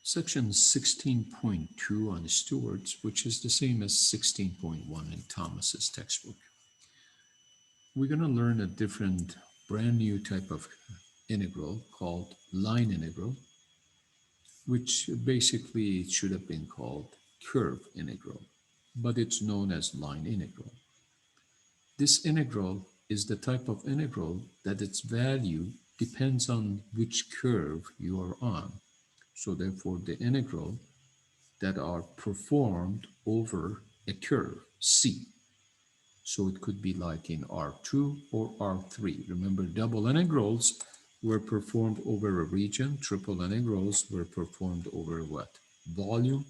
Section 16.2 on stewards, which is the same as 16.1 in Thomas's textbook. We're going to learn a different, brand new type of integral called line integral, which basically it should have been called curve integral, but it's known as line integral. This integral is the type of integral that its value depends on which curve you are on. So therefore, the integral that are performed over a curve, C. So it could be like in R2 or R3. Remember, double integrals were performed over a region. Triple integrals were performed over what? Volume.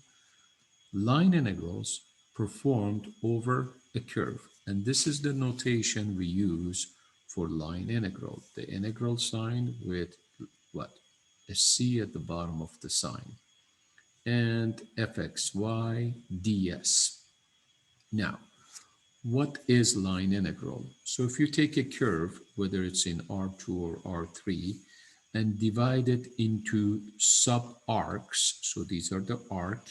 Line integrals performed over a curve. And this is the notation we use for line integral. The integral sign with what? A C at the bottom of the sign. And fxy ds. Now, what is line integral? So if you take a curve, whether it's in R2 or R3, and divide it into sub-arcs, so these are the arc,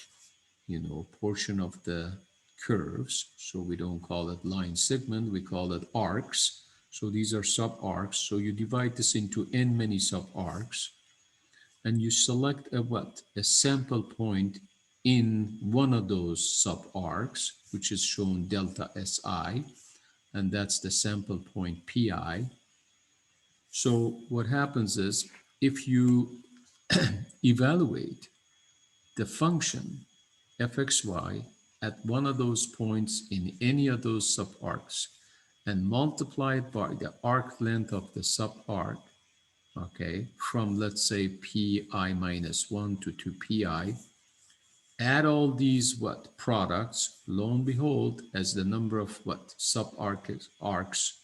portion of the curves, so we don't call it line segment, we call it arcs. So these are sub-arcs, so you divide this into n many sub-arcs, and you select a what? A sample point in one of those sub-arcs, which is shown delta Si, and that's the sample point Pi. So what happens is, if you evaluate the function fxy at one of those points in any of those sub-arcs and multiply it by the arc length of the sub-arc, okay, from let's say pi minus 1 to 2pi, add all these what products, lo and behold, as the number of what sub-arcs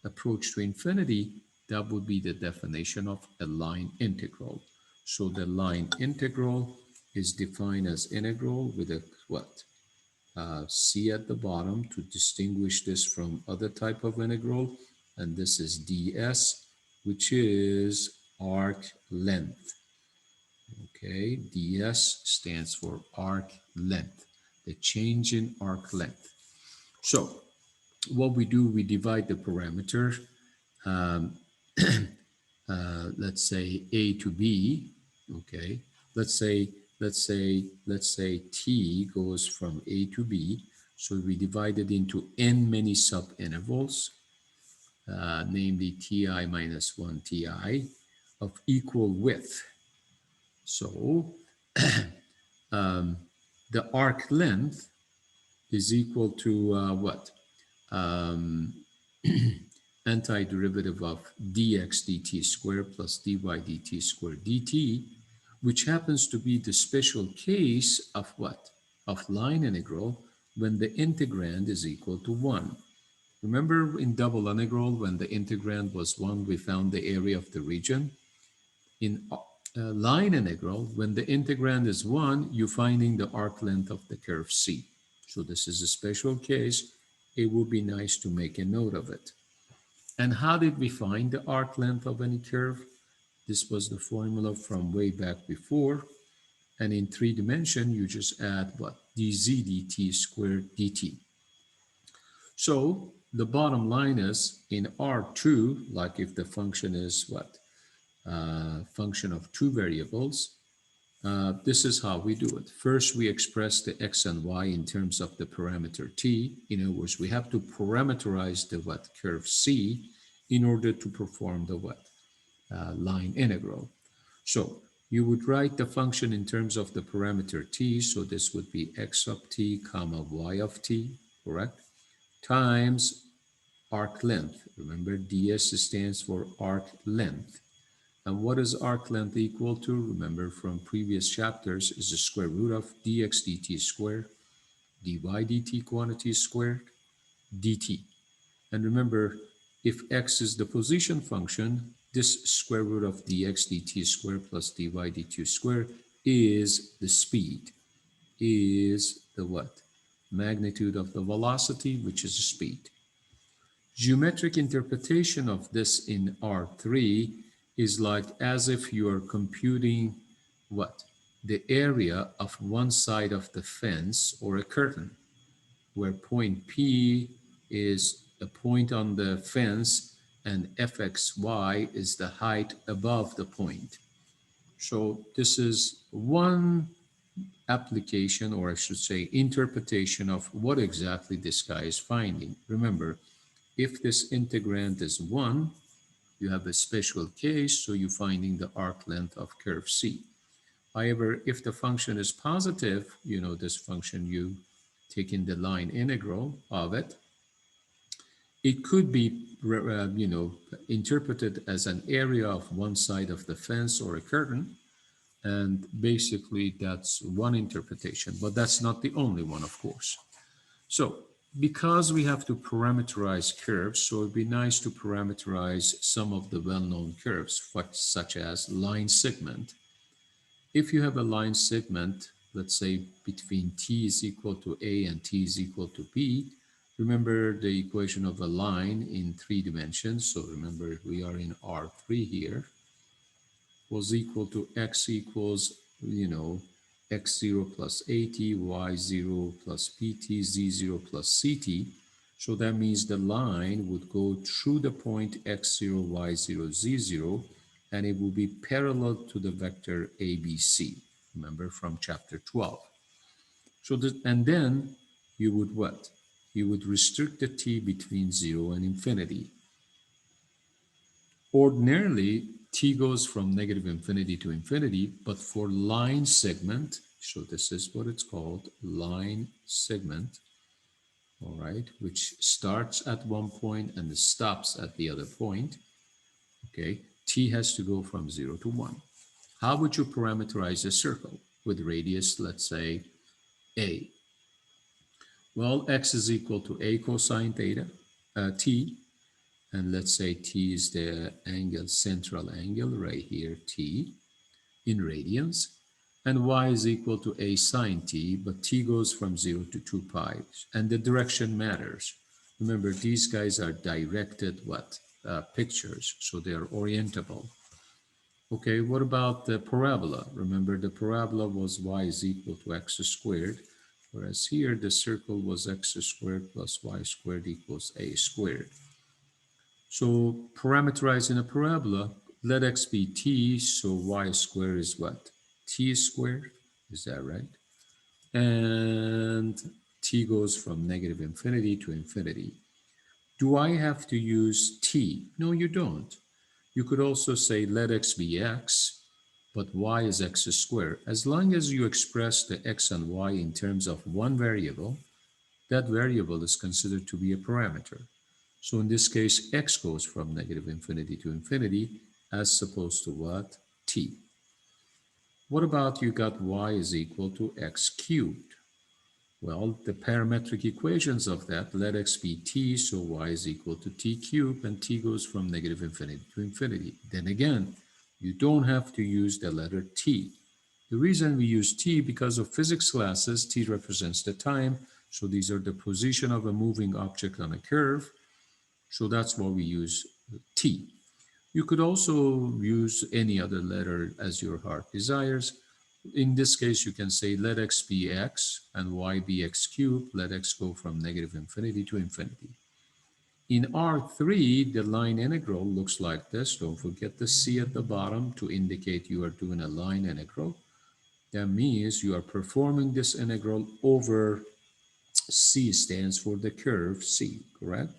approach to infinity, that would be the definition of a line integral. So the line integral is defined as integral with a what? C at the bottom to distinguish this from other type of integral, and this is ds, which is arc length. Okay, ds stands for arc length, the change in arc length. So what we do, we divide the parameter, let's say a to b. Okay, let's say t goes from a to b, so we divide it into n many sub-intervals, namely ti minus 1 ti of equal width. So the arc length is equal to what? Antiderivative of dx dt squared plus dy dt squared dt, which happens to be the special case of what? Of line integral when the integrand is equal to 1. Remember in double integral, when the integrand was 1, we found the area of the region. In line integral, when the integrand is 1, you're finding the arc length of the curve C. So this is a special case. It would be nice to make a note of it. And how did we find the arc length of any curve? This was the formula from way back before. And in 3 dimension, you just add what? dz dt squared dt. So the bottom line is in R2, like if the function is what? Function of 2 variables, this is how we do it. First, we express the x and y in terms of the parameter t. In other words, we have to parameterize the what? Curve C in order to perform the what? Line integral. So you would write the function in terms of the parameter t. So this would be x of t comma y of t, correct? Times arc length. Remember, ds stands for arc length. And what is arc length equal to? Remember from previous chapters, is the square root of dx dt squared, dy dt quantity squared, dt. And remember, if x is the position function, this square root of dx dt squared plus dy dt squared is the speed, is the what? Magnitude of the velocity, which is the speed. Geometric interpretation of this in R3 is like as if you are computing what? the area of one side of the fence or a curtain, where point P is a point on the fence and fxy is the height above the point. So this is one application, or I should say interpretation of what exactly this guy is finding. Remember, if this integrand is 1, you have a special case, so you're finding the arc length of curve C. However, if the function is positive, you know this function, you take in the line integral of it, it could be interpreted as an area of one side of the fence or a curtain, and basically that's one interpretation, but that's not the only one, of course. So because we have to parameterize curves, so it'd be nice to parameterize some of the well-known curves, such as line segment. If you have a line segment, let's say between t is equal to a and t is equal to b, remember the equation of a line in 3 dimensions. So remember, we are in R3 here, was equal to x equals, x0 plus at, y0 plus pt, z0 plus ct. So that means the line would go through the point x0, y0, z0, and it will be parallel to the vector ABC, remember from chapter 12. So and then you would what? You would restrict the t between 0 and infinity. Ordinarily, t goes from negative infinity to infinity, but for line segment, so this is what it's called, line segment, all right, which starts at one point and stops at the other point, okay, t has to go from 0 to 1. How would you parameterize a circle with radius, let's say, a? Well, x is equal to a cosine theta, t, and let's say t is the angle, central angle right here, t, in radians, and y is equal to a sine t, but t goes from 0 to 2 pi, and the direction matters. Remember, these guys are directed pictures, so they're orientable. Okay, what about the parabola? Remember, the parabola was y is equal to x squared, whereas here the circle was x squared plus y squared equals a squared. So parameterizing a parabola, let x be t, so y squared is what? T squared, is that right? And t goes from negative infinity to infinity. Do I have to use t? No, you don't. You could also say let x be x, but y is x squared. As long as you express the x and y in terms of one variable, that variable is considered to be a parameter. So in this case, x goes from negative infinity to infinity as opposed to what? T. What about you got y is equal to x cubed? Well, the parametric equations of that, let x be t, so y is equal to t cubed, and t goes from negative infinity to infinity. Then again, you don't have to use the letter t. The reason we use t, because of physics classes, t represents the time, so these are the position of a moving object on a curve, so that's why we use t. You could also use any other letter as your heart desires. In this case, you can say let x be x and y be x cubed. Let x go from negative infinity to infinity. In R3, the line integral looks like this. Don't forget the C at the bottom to indicate you are doing a line integral. That means you are performing this integral over C stands for the curve C, correct?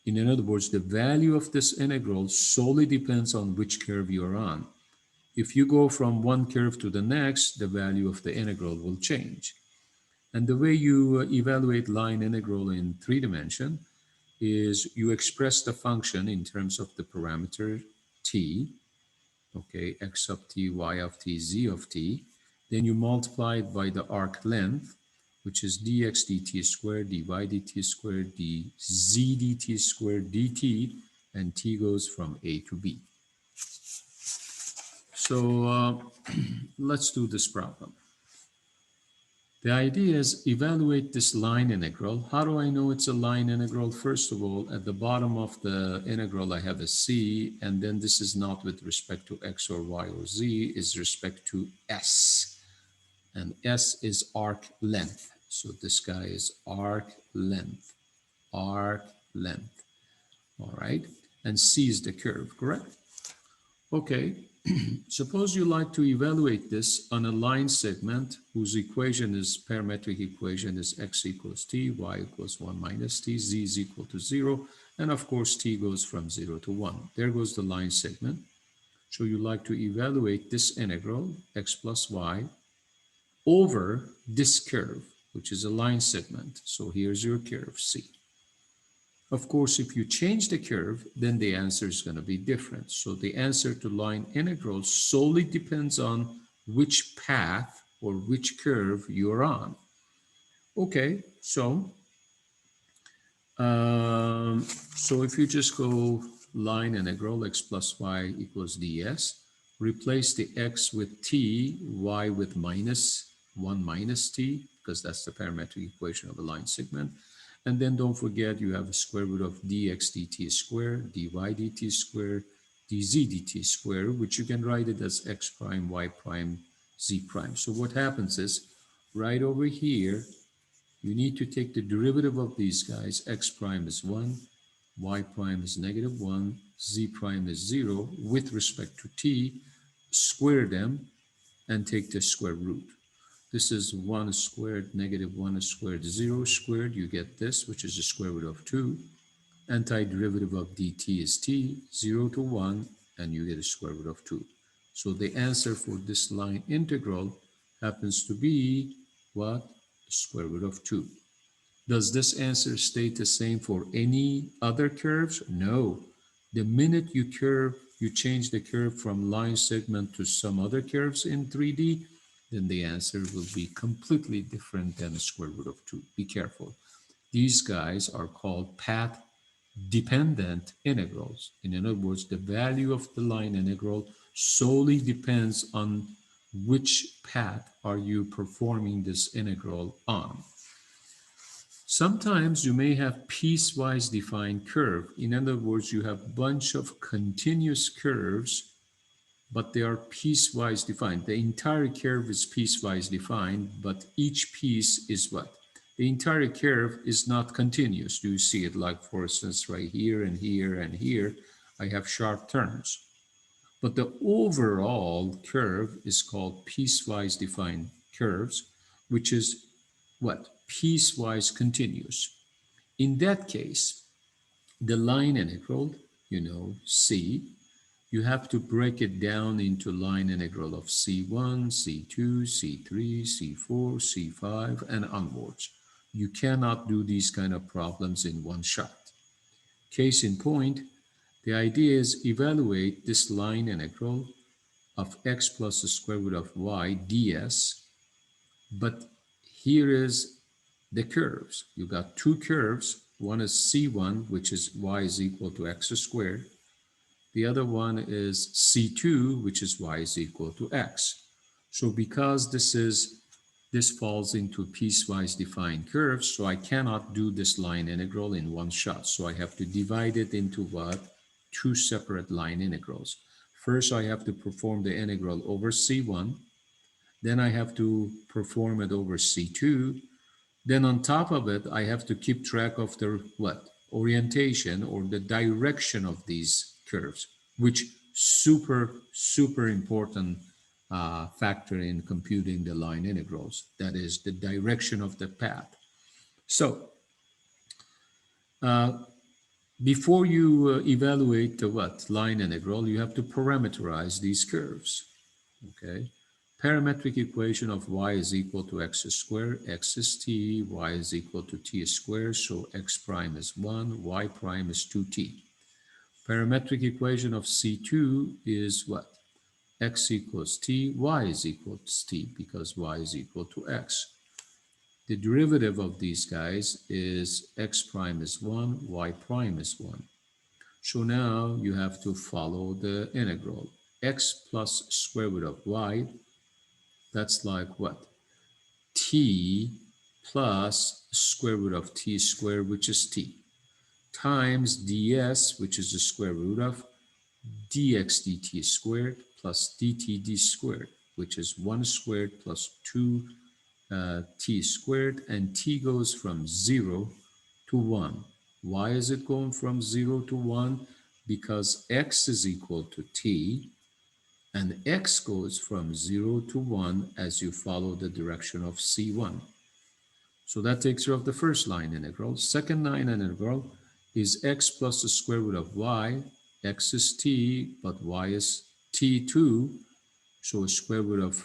In other words, the value of this integral solely depends on which curve you're on. If you go from one curve to the next, the value of the integral will change. And the way you evaluate line integral in 3 dimension is you express the function in terms of the parameter t, okay, x of t, y of t, z of t. Then you multiply it by the arc length, which is dx dt squared, dy dt squared, dz dt squared, dt, and t goes from a to b. So let's do this problem. The idea is evaluate this line integral. How do I know it's a line integral? First of all, at the bottom of the integral, I have a c, and then this is not with respect to x or y or z, is respect to s. and S is arc length. So this guy is arc length, arc length, all right? And C is the curve, correct? Okay, suppose you like to evaluate this on a line segment whose equation is parametric equation is x equals t, y equals 1 minus t, z is equal to 0, and of course t goes from 0 to 1. There goes the line segment. So you like to evaluate this integral, x plus y, over this curve, which is a line segment. So here's your curve, C. Of course, if you change the curve, then the answer is going to be different. So the answer to line integral solely depends on which path or which curve you're on. Okay, um, so if you just go line integral x plus y equals ds, replace the x with t, y with minus 1 minus t, because that's the parametric equation of a line segment. And then don't forget you have a square root of dx dt squared, dy dt squared, dz dt squared, which you can write it as x prime, y prime, z prime. So what happens is, right over here, you need to take the derivative of these guys. X prime is 1, y prime is negative 1, z prime is 0 with respect to t, square them, and take the square root. This is 1 squared, negative 1 squared, 0 squared. You get this, which is the square root of 2. Antiderivative of dt is t, 0 to 1, and you get a square root of 2. So the answer for this line integral happens to be what? The square root of 2. Does this answer stay the same for any other curves? No. The minute you change the curve from line segment to some other curves in 3D, then the answer will be completely different than the square root of 2. Be careful. These guys are called path-dependent integrals. In other words, the value of the line integral solely depends on which path are you performing this integral on. Sometimes you may have piecewise defined curve. In other words, you have a bunch of continuous curves, but they are piecewise defined. The entire curve is piecewise defined, but each piece is what? The entire curve is not continuous. You see it like, for instance, right here and here and here, I have sharp turns. But the overall curve is called piecewise defined curves, which is what? Piecewise continuous. In that case, the line integral, C, you have to break it down into line integral of C1, C2, C3, C4, C5, and onwards. You cannot do these kind of problems in one shot. Case in point, the idea is evaluate this line integral of x plus the square root of y ds, but here is the curves. You got two curves. One is C1, which is y is equal to x squared. The other one is C2, which is y is equal to x. So because this falls into piecewise defined curves, so I cannot do this line integral in one shot. So I have to divide it into what? Two separate line integrals. First, I have to perform the integral over C1. Then I have to perform it over C2. Then on top of it, I have to keep track of the what? Orientation or the direction of these curves, which super important factor in computing the line integrals. That is the direction of the path. So before you evaluate the what? Line integral, you have to parameterize these curves. Okay. Parametric equation of y is equal to x squared, x is t, y is equal to t squared, so x prime is 1, y prime is 2t. Parametric equation of C2 is what? X equals t, y is equal to t, because y is equal to x. The derivative of these guys is x prime is 1, y prime is 1. So now you have to follow the integral. X plus square root of y, that's like what? T plus square root of t squared, which is t, times ds, which is the square root of dx dt squared plus dt d squared, which is 1 squared plus 2 t squared, and t goes from 0 to 1. Why is it going from 0 to 1? Because x is equal to t, and x goes from 0 to 1 as you follow the direction of c1. So that takes care of the first line integral. Second line integral is x plus the square root of y. X is t, but y is t2. So a square root of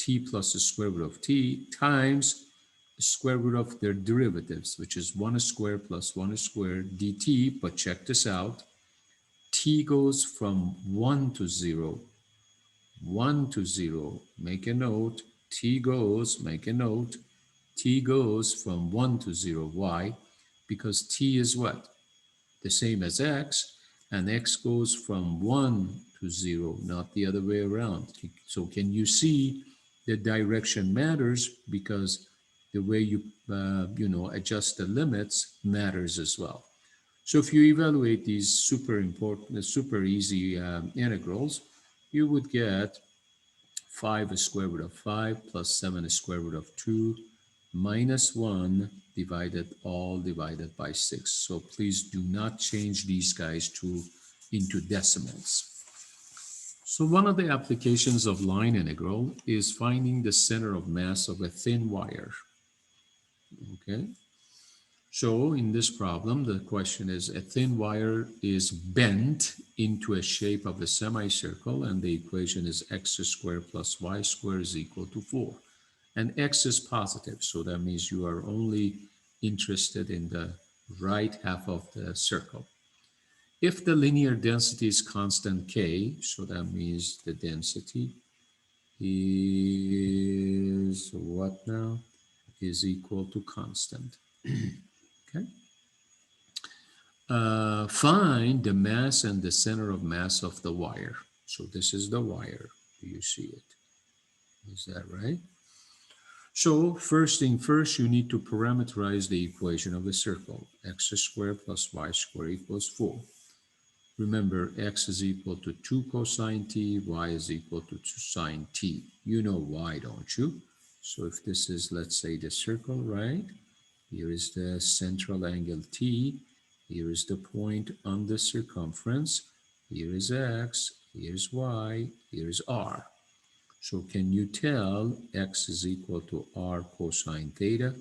t plus the square root of t times the square root of their derivatives, which is 1 squared plus 1 squared dt. But check this out. T goes from 1 to 0. 1 to 0. Make a note. Make a note. T goes from 1 to 0. Why? Because t is what? The same as x, and x goes from 1 to 0, not the other way around. So can you see the direction matters, because the way you adjust the limits matters as well. So if you evaluate these super easy integrals, you would get 5 square root of 5 plus 7 square root of 2 minus 1 divided by 6. So please do not change these guys into decimals. So one of the applications of line integral is finding the center of mass of a thin wire. Okay. So in this problem, the question is, a thin wire is bent into a shape of a semicircle, and the equation is x squared plus y squared is equal to 4. And x is positive, so that means you are only interested in the right half of the circle. If the linear density is constant k, so that means the density is what now? Is equal to constant. Okay. Find the mass and the center of mass of the wire. So this is the wire. Do you see it? Is that right? So first thing first, you need to parameterize the equation of a circle. X squared plus y squared equals 4. Remember, x is equal to 2 cosine t, y is equal to 2 sine t. You know why, don't you? So if this is, let's say, the circle, right? Here is the central angle t. Here is the point on the circumference. Here is x, here's y, here's r. So can you tell x is equal to r cosine theta,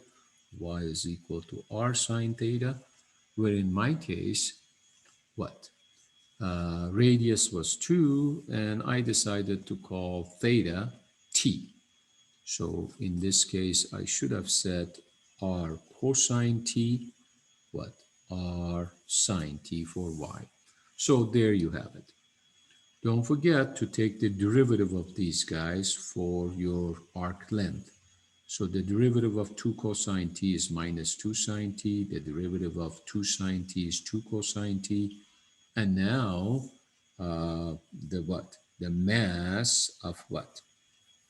y is equal to r sine theta, where in my case, what? Radius was 2, and I decided to call theta t. So in this case, I should have said r cosine t, what? R sine t for y. So there you have it. Don't forget to take the derivative of these guys for your arc length. So the derivative of 2 cosine t is minus 2 sine t. The derivative of 2 sine t is 2 cosine t. And now the what? The mass of what?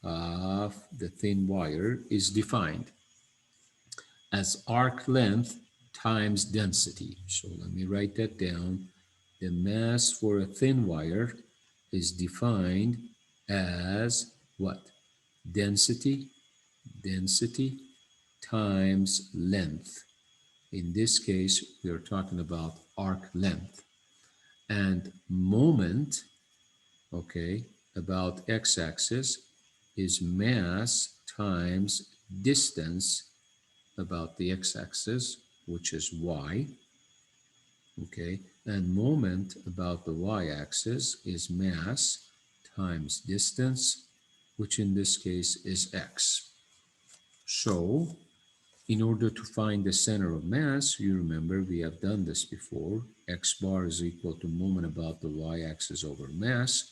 Of the thin wire is defined as arc length times density. So let me write that down. The mass for a thin wire is defined as what? Density times length. In this case, we are talking about arc length. And moment, okay, about x-axis is mass times distance about the x-axis, which is y, okay, and moment about the y-axis is mass times distance, which in this case is x. So in order to find the center of mass, you remember we have done this before. X bar is equal to moment about the y-axis over mass.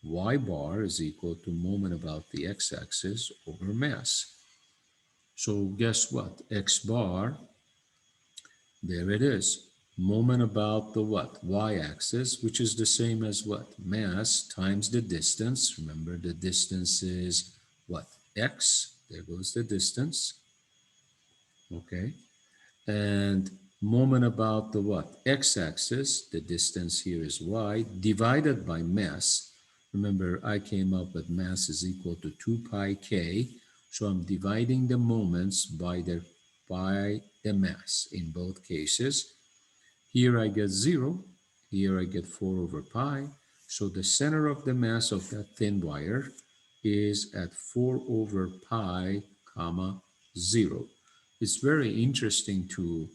Y bar is equal to moment about the x-axis over mass. So guess what? X bar, there it is. Moment about the what? Y-axis, which is the same as what? Mass times the distance. Remember, the distance is what? X. There goes the distance. Okay. And moment about the what? X-axis, the distance here is y, divided by mass. Remember, I came up with mass is equal to 2 pi k. So I'm dividing the moments by the mass in both cases. Here I get 0. Here I get 4 over pi. So the center of the mass of that thin wire is at 4 over pi, comma, 0. It's very interesting to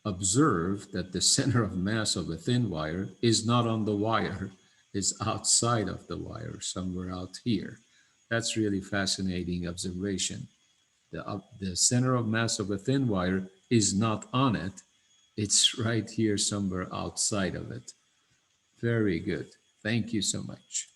observe that the center of mass of a thin wire is not on the wire, it's outside of the wire, somewhere out here. That's really fascinating observation. The center of mass of a thin wire is not on it, it's right here somewhere outside of it. Very good. Thank you so much.